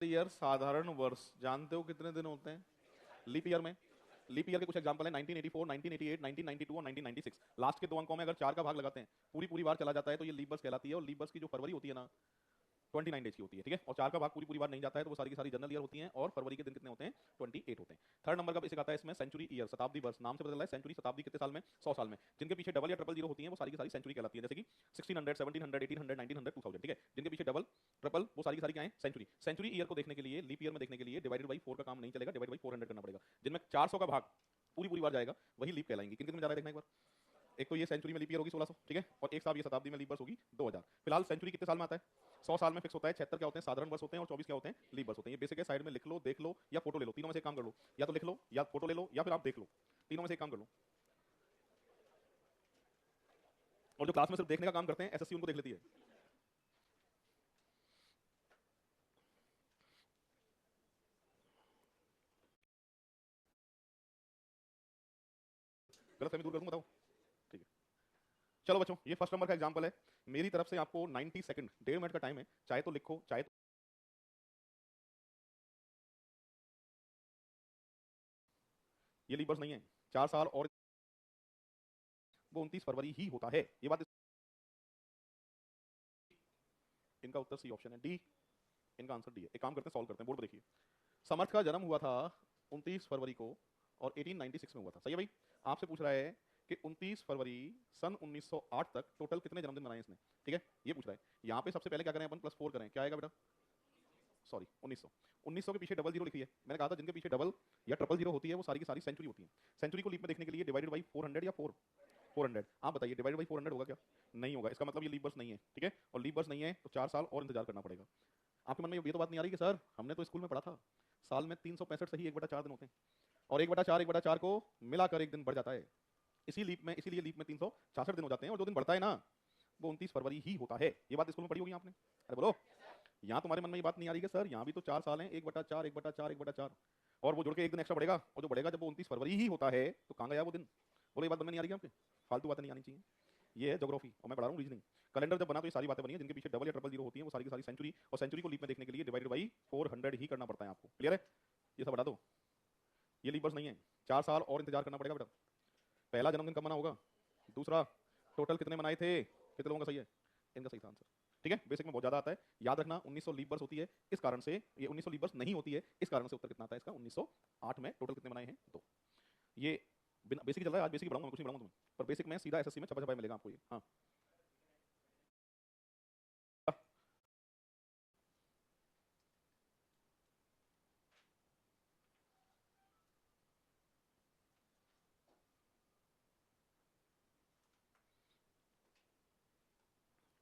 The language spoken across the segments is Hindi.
ईयर साधारण वर्ष जानते हो कितने दिन होते हैं लीप ईयर में? लीप ईयर के कुछ एग्जांपल हैं 1984, 1988, 1992 और 1996। लास्ट के दो अंकों में अगर 4 का भाग लगाते हैं, पूरी पूरी बार चला जाता है तो ये लीप वर्ष कहलाती है। और लीप वर्ष की जो फरवरी होती है ना 29 डेज की होती है, ठीक है। और 4 का भाग पूरी पूरी बार नहीं जाता है तो वो सारी की सारी जनरल ईयर होती हैं। और फरवरी के दिन कितने होते हैं? 28 होते हैं। थर्ड नंबर का बेसिक आता है इसमें सेंचुरी ईयर, शताब्दी वर्ष। नाम से पता चला है सेंचुरी, शताब्दी कितने साल में? 100 साल में। जिनके पीछे डबल या ट्रिपल जीरो होती है वो सारी की सारी सेंचुरी कहलाती है, जैसे कि 1600, 1700, 1800, 1900, 2000, ठीक है। जिनके पीछे डबल ट्रिपल वो सारी की सारी क्या है? सेंचुरी। सेंचुरी ईयर को देखने के लिए, लीप ईयर में देखने के लिए डिवाइडेड बाई 4 का काम नहीं चलेगा, डिवाइड बाई 400 करना पड़ेगा। जिनमें 400 का भाग पूरी पूरी बार जाएगा वही लीप कहलाएंगी। किन किन में जा रहा है देखना एक बार। एक तो ये सेंचुरी में लीप ईयर होगी 1600, ठीक है। और एक साहब ये शताब्दी में लीप वर्ष होगी 2000। फिलहाल सेंचुरी कितने साल में आता है? 100 साल में फिक्स होता है। 76 क्या होते हैं? साधारण वर्ष होते हैं। और 24 क्या होते हैं? लीप वर्ष होते हैं। ये बेसिक है, साइड में लिख लो, देख लो या फोटो ले लो, तीनों में से एक काम कर लो। या तो लिख लो या फोटो ले लो या फिर आप देख लो, तीनों में से एक काम कर लो। और जो क्लास में सिर्फ देखने का काम करते हैं एसएससी उनको देख लेती है। गलत फहमी दूर कर दूं, बताओ। ठीक है, चलो बच्चों, ये फर्स्ट नंबर का एग्जांपल है। मेरी तरफ से आपको 90 सेकंड, 1.5 मिनट का टाइम है। चाहे तो लिखो, चाहे तो ये लीप वर्ष नहीं है। 4 साल और वो 29 फरवरी ही होता है, ये बात। इनका उत्तर सी ऑप्शन है, डी। इनका आंसर डी है। एक काम करते हैं, सॉल्व करते हैं। बोर्ड पर देखिए, समर्थ का जन्म हुआ था 29 फरवरी को और 1896 में हुआ था, सही है भाई। आपसे पूछ रहा है कि 29 फरवरी सन 1908 तक टोटल कितने जन्मदिन मनाए इसने, ठीक है, ये पूछ रहा है। यहाँ पे सबसे पहले क्या करें अपन? +4 करें। क्या आएगा बेटा? सॉरी, 1900। 1900 के पीछे डबल जीरो लिखी है। मैंने कहा था जिनके पीछे डबल या ट्रिपल जीरो होती है वो सारी की सारी सेंचुरी होती है। सेंचुरी को लीप में देखने के लिए डिवाइडेड बाई 400 या 400। आप बताइए डिवाइडेड बाई 400 होगा क्या? नहीं होगा। इसका मतलब ये लीप वर्ष नहीं है, ठीक है। और लीप वर्ष नहीं है तो 4 साल और इंतजार करना पड़ेगा। आपके मन में ये तो बात नहीं आ रही कि सर हमने तो स्कूल में पढ़ा था साल में 365 सही 1/4 दिन होते हैं और 1/4 को मिलाकर एक दिन बढ़ जाता है। इसी लीप में, इसीलिए लीप में 366 दिन हो जाते हैं। और जो दिन बढ़ता है ना वो 29 फरवरी ही होता है। ये बात स्कूल में पढ़ी होगी आपने। अरे बोलो, यहाँ तुम्हारे मन में ये बात नहीं आ रही कि सर यहाँ भी तो 4 साल हैं, 1/4, 1/4, 1/4 और वो जुड़ के एक दिन एक्स्ट्रा बढ़ेगा। और जो बढ़ेगा जब वो 29 फरवरी ही होता है तो कहाँ गया वो दिन? बोलो, ये बात मन में नहीं आ रही है आपके? फालतू बातें नहीं आनी चाहिए। ये है ज्योग्राफी और मैं पढ़ा रहा हूँ रीजनिंग। कैलेंडर जब बना तो ये सारी बातें बनी है। जिनके पीछे डबल या ट्रिपल जीरो होती है वो सारी की सारी सेंचुरी। और सेंचुरी को लीप में देखने के लिए डिवाइडेड बाई 400 ही करना पड़ता है आपको। क्लियर है? ये सब बढ़ा दो। ये लीप वर्ष नहीं है। 4 साल और इंतजार करना पड़ेगा बेटा। पहला जन्मदिन कब मना होगा? दूसरा, टोटल कितने मनाए थे? कितने लोगों का सही है? इनका सही था आंसर, ठीक है। बेसिक में बहुत ज्यादा आता है, याद रखना। 1900 लीप वर्ष होती है, इस कारण से ये 1900 लीप वर्ष नहीं होती है, इस कारण से उत्तर कितना आता है इसका? 1908 में टोटल कितने बनाए हैं? 2। ये बेसिक चल रहा है, आज बेसिक पढ़ाऊंगा, कुछ नहीं पढ़ाऊंगा तुम्हें, पर बेसिक में सीधा एसएससी में छपा छपा मिलेगा आपको ये। हाँ,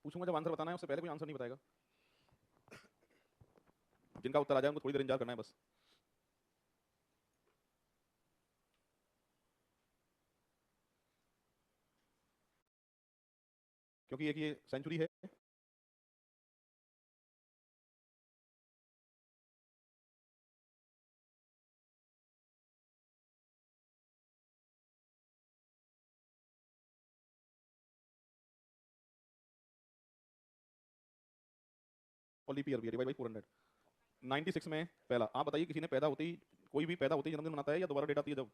पूछूंगा जब आंसर बताना है, उससे पहले कोई आंसर नहीं बताएगा। जिनका उत्तर आ जाए उनको थोड़ी देर इंतजार करना है बस। क्योंकि एक ये सेंचुरी है और लीप ईयर भी है, डिवाइड बाई 400। 96 में पहला। आप बताइए किसी ने पैदा होते ही, कोई भी पैदा होते ही जन्मदिन मनाता है या दोबारा डेट आती है? जब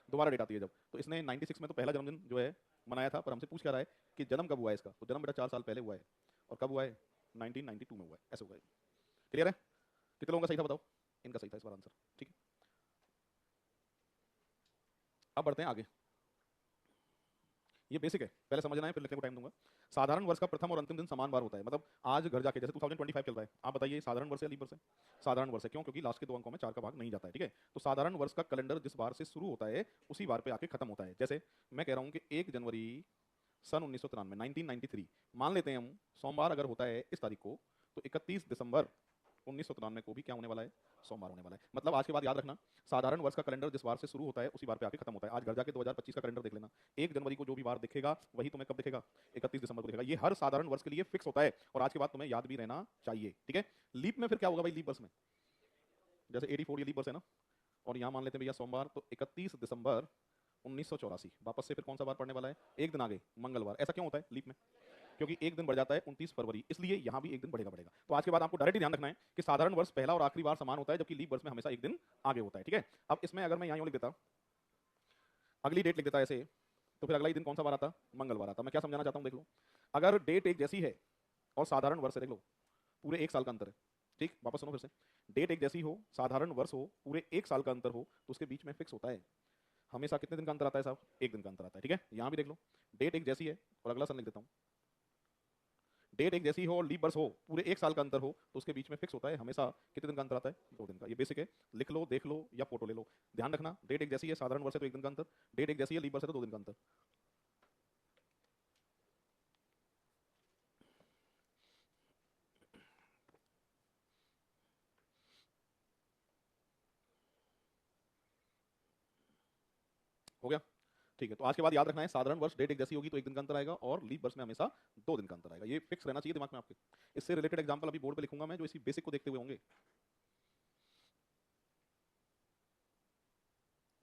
दोबारा डेट आती है जब। तो इसने 96 में तो पहला जन्मदिन जो है मनाया था, पर हमसे पूछ क्या रहा है कि जन्म कब हुआ है इसका। तो जन्म बेटा 4 साल पहले हुआ है। और कब हुआ है? 1992 में हुआ है, ऐसे हुआ है। क्लियर है? कितने लोगों का सही था बताओ? इनका सही था इस बार आंसर, ठीक है। अब बढ़ते हैं आगे। ये बेसिक है, पहले समझना है फिर लिखने को टाइम दूंगा। साधारण वर्ष का प्रथम और अंतिम दिन समान बार होता है। मतलब आज घर जाके, जैसे 2025 चल रहा है, आप बताइए साधारण वर्ष या लीप वर्ष है? साधारण वर्ष है। क्यों? क्योंकि लास्ट के दो अंकों में 4 का भाग नहीं जाता है, ठीक है। तो साधारण वर्ष का कैलेंडर जिस बार से शुरू होता है उसी बार पे आके खत्म होता है। जैसे मैं कह रहा हूं कि 1 जनवरी सन 1993, 1993 मान लेते हैं हम, सोमवार अगर होता है इस तारीख को, तो 31 दिसंबर 1993 को भी क्या होने वाला है? सोमवार होने वाला है। मतलब आज के बाद याद रखना, साधारण वर्ष का कैलेंडर जिस बार से शुरू होता है उसी बार पे आके खत्म होता है। आज घर जाके 2025 का कैलेंडर देख लेना, 1 जनवरी को जो भी बार दिखेगा वही तुम्हें कब दिखेगा? 31 दिसंबर को दिखेगा। ये हर साधारण वर्ष के लिए फिक्स होता है और आज के बाद तुम्हें याद भी रहना चाहिए, ठीक है। लीप में फिर क्या होगा भाई? लीप वर्ष में जैसे 84 ये लीप वर्ष है ना, और यहां मान लेते हैं भैया सोमवार, तो 31 दिसंबर 1984 वापस से फिर कौन सा बार पड़ने वाला है? एक दिन आगे, मंगलवार। ऐसा क्यों होता है लीप में? क्योंकि एक दिन बढ़ जाता है 29 फरवरी, इसलिए यहाँ भी एक दिन बढ़ेगा बढ़ेगा। तो आज के बाद आपको डायरेक्ट ध्यान रखना है कि साधारण वर्ष पहला और आखिरी बार समान होता है, जबकि लीप वर्ष में हमेशा एक दिन आगे होता है, ठीक है। अब इसमें अगर मैं यहाँ लिख देता, अगली डेट लिख देता ऐसे, तो फिर अगला ही दिन कौन सा बार आता? मंगलवार आता। मैं क्या समझाना चाहता हूँ, देख लो, अगर डेट एक जैसी है और साधारण वर्ष है, देख लो पूरे एक साल का अंतर है, ठीक, वापस सुनो फिर से, डेट एक जैसी हो, साधारण वर्ष हो, पूरे एक साल का अंतर हो, तो उसके बीच में फिक्स होता है हमेशा कितने दिन का अंतर आता है साहब? एक दिन का अंतर आता है, ठीक है। यहाँ भी देख लो, डेट एक जैसी है, और अगला सन लिख देता हूँ, डेट एक जैसी हो और लीप वर्ष हो, पूरे एक साल का अंतर हो, तो उसके बीच में फिक्स होता है हमेशा कितने दिन का अंतर आता है? 2 दिन का। ये बेसिक है, लिख लो, देख लो या फोटो ले लो, ध्यान रखना, डेट एक जैसी है, साधारण वर्ष है तो एक दिन का अंतर, डेट एक जैसी है, लीप वर्ष है तो 2 दिन का अंतर। हो गया, ठीक है। तो आज के बाद याद रखना है, साधारण वर्ष डेट एक जैसी होगी तो एक दिन का अंतर आएगा, और लीप वर्ष में हमेशा 2 दिन का अंतर आएगा। ये फिक्स रहना चाहिए दिमाग में आपके। इससे रिलेटेड एग्जांपल अभी बोर्ड पे लिखूंगा मैं, जो इसी बेसिक को देखते हुए होंगे।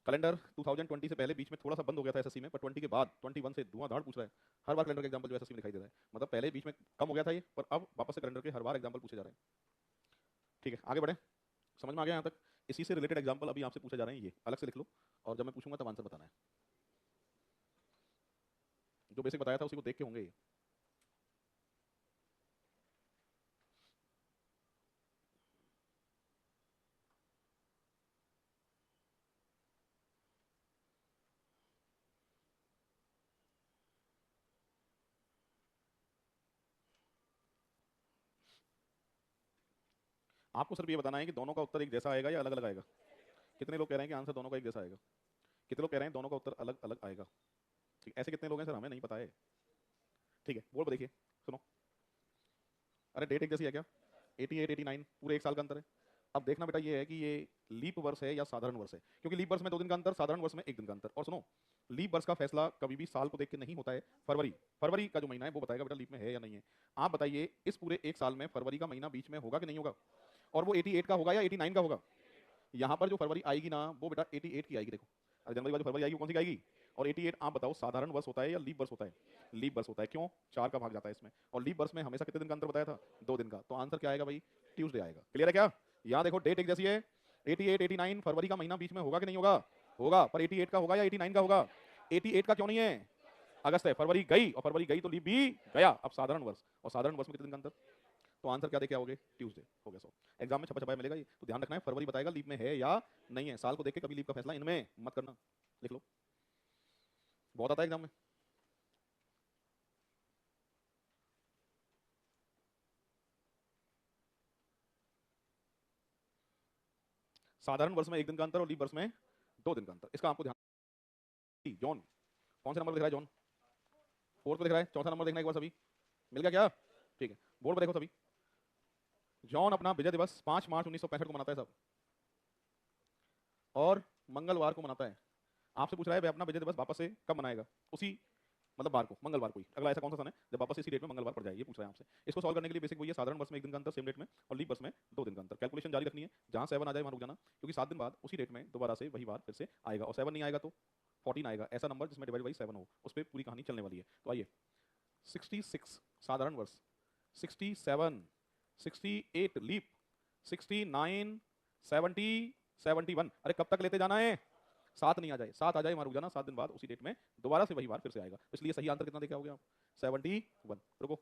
कैलेंडर 2020 से पहले बीच में थोड़ा सा बंद हो गया था एसएससी में, पर 20 के बाद 21 से धुआंधार पूछ रहा है। हर बार कैलेंडर का एग्जांपल जो एसएससी में दिखाई दे रहा है, मतलब पहले बीच में कम हो गया था ये, पर अब वापस से कैलेंडर के हर बार एग्जांपल पूछे जा रहे हैं, ठीक है। आगे बढ़े, समझ में आ गया यहाँ तक? इसी से रिलेटेड एग्जांपल अभी आपसे पूछे जा रहे हैं, ये अलग से लिख लो, और जब मैं पूछूंगा तब आंसर बताना है। जो बेसिक बताया था उसी को देख के होंगे ये। आपको सिर्फ ये बताना है कि दोनों का उत्तर एक जैसा आएगा या अलग अलग आएगा। कितने लोग कह रहे हैं कि आंसर दोनों का एक जैसा आएगा? कितने लोग कह रहे हैं दोनों का उत्तर अलग अलग आएगा? ठीक, ऐसे कितने लोग हैं सर? हमें नहीं पता है, ठीक है। बोर्ड पर देखिए, सुनो, अरे डेट एक जैसी है क्या? 88 89 पूरे एक साल का अंतर है। अब देखना बेटा ये है कि ये लीप वर्ष है या साधारण वर्ष है, क्योंकि लीप वर्ष में 2 दिन का अंतर, साधारण वर्ष में 1 दिन का अंतर। और सुनो, लीप वर्ष का फैसला कभी भी साल को देख के नहीं होता है, फरवरी फरवरी का जो महीना है वो बताएगा बेटा लीप में है या नहीं है। आप बताइए, इस पूरे एक साल में फरवरी का महीना बीच में होगा कि नहीं होगा? और वो 88 का होगा या 89 का होगा? यहाँ पर जो फरवरी आएगी ना, वो बेटा 88 की आएगी। देखो, अरे जनवरी वाली फरवरी आएगी, वो कौन सी आएगी? और 88 आप बताओ साधारण वर्ष होता है या लीप वर्ष होता है? लीप वर्ष होता है। क्यों? 4 का भाग जाता है इसमें, और लीप वर्ष में हमेशा कितने दिन का अंतर बताया था? 2 दिन का। तो आंसर क्या आएगा भाई? ट्यूसडे आएगा। क्लियर है क्या? यहाँ देखो, डेट एक जैसी है, 88 89 फरवरी का महीना बीच में होगा कि नहीं होगा? होगा। पर 88 का होगा या 89 का होगा? 88 का क्यों नहीं है? अगस्त है, फरवरी गई, और फरवरी गई तो लीप भी गया। अब साधारण वर्ष, और साधारण वर्ष में कितने दिन का अंतर? तो आंसर क्या देके आओगे? ट्यूसडे। हो गया। सो एग्जाम में छपा छपाया मिलेगा ये, तो ध्यान रखना है, फरवरी बताएगा लीप में है या नहीं है। साल को देख के कभी लीप का फैसला इनमें मत करना, लिख लो, बहुत आता है एग्जाम में। साधारण वर्ष में 1 दिन का अंतर और लीप वर्ष में 2 दिन का अंतर, इसका आपको ध्यान। जॉन कौन सा नंबर दिख रहा है? जॉन 4 पे दिख रहा है। चौथा नंबर देखना एक बार सभी, मिल गया क्या? ठीक है, बोर्ड पर देखो सभी। जॉन अपना विजय दिवस 5 मार्च 1965 को मनाता है सब, और मंगलवार को मनाता है। आपसे पूछ रहा है वह अपना विजय दिवस वापस से कब मनाएगा? उसी मतलब बार को, मंगलवार को ही। अगला ऐसा कौन सा सन है जब वापस इसी डेट में मंगलवार पड़ जाए? ये पूछ रहा है आपसे। इसको सॉल्व करने के लिए बेसिक वही है, साधारण वर्ष में 1 दिन का अंतर सेम डेट में, और लीप वर्ष में 2 दिन का अंतर। कैलकुलेशन जारी रखनी है, जहां 7 आ जाए वहां रुक जाना, क्योंकि 7 दिन बाद उसी डेट में दोबारा से वही बार फिर से आएगा, और 7 नहीं आएगा तो 14 आएगा। ऐसा नंबर जिसमें डिवाइड बाई 7 हो, उस पर पूरी कहानी चलने वाली है। तो आइए, 66 साधारण वर्ष, 67 68 लीप, 69 70 71। अरे कब तक लेते जाना है? 7 नहीं आ जाए, 7 आ जाए वहां रुक जाना, 7 दिन बाद उसी डेट में दोबारा से वही बार फिर से आएगा। इसलिए सही आंसर कितना देखे आओगे आप? 71। रुको,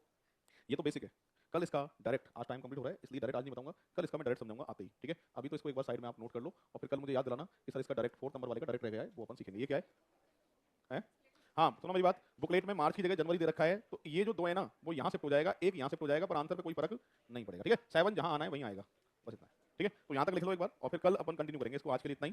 ये तो बेसिक है, कल इसका डायरेक्ट, आज टाइम कंप्लीट हो रहा है इसलिए डायरेक्ट आज नहीं बताऊंगा, कल इसका मैं डायरेक्ट समझाऊंगा आते ही, ठीक है। अभी तो इसको एक बार साइड में आप नोट कर लो, और फिर कल मुझे याद दिलाना कि सर इसका डायरेक्ट 4 नंबर वाले का डायरेक्ट रह गया है, वो अपन सीखेंगे। ये क्या है? हाँ सुनो मेरी बात, बुकलेट में मार्च की जगह जनवरी दे रखा है, तो ये जो 2 है ना, वो यहाँ शिफ्ट हो जाएगा, एक यहाँ शिफ्ट हो जाएगा, पर आंसर पे कोई फर्क नहीं पड़ेगा, ठीक है। 7 जहाँ आना है वहीं आएगा, बस इतना है, ठीक है। तो यहाँ तक लिख लो एक बार, और फिर कल अपन कंटिन्यू करेंगे इसको। आज के लिए इतना ही।